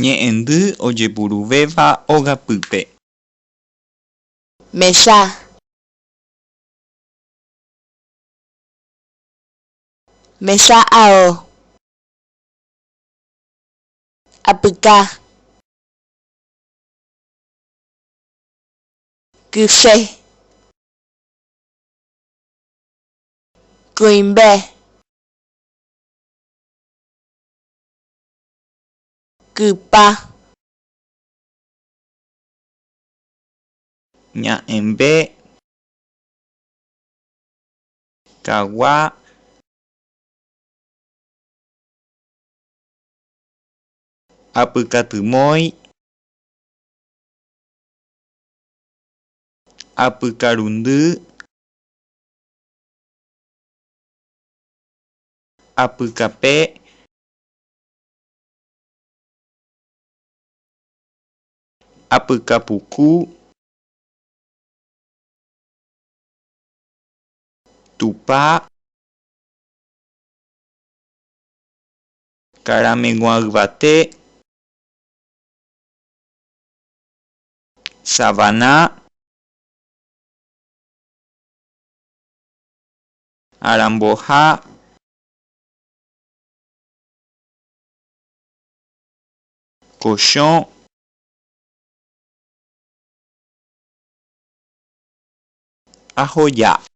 Ñe'ẽndy ojepuruvéva ogapýpe. Mesa. Mesa ao. Apyka. Kyse. Kuimbe. Kypa. Ña'ẽmbe. Kagua. Apykatymói. Apykarundy. Apykape. Apykapuku. Tupa. Karameguã yvate. Savana. Aramboha. Cochon. Ahoja.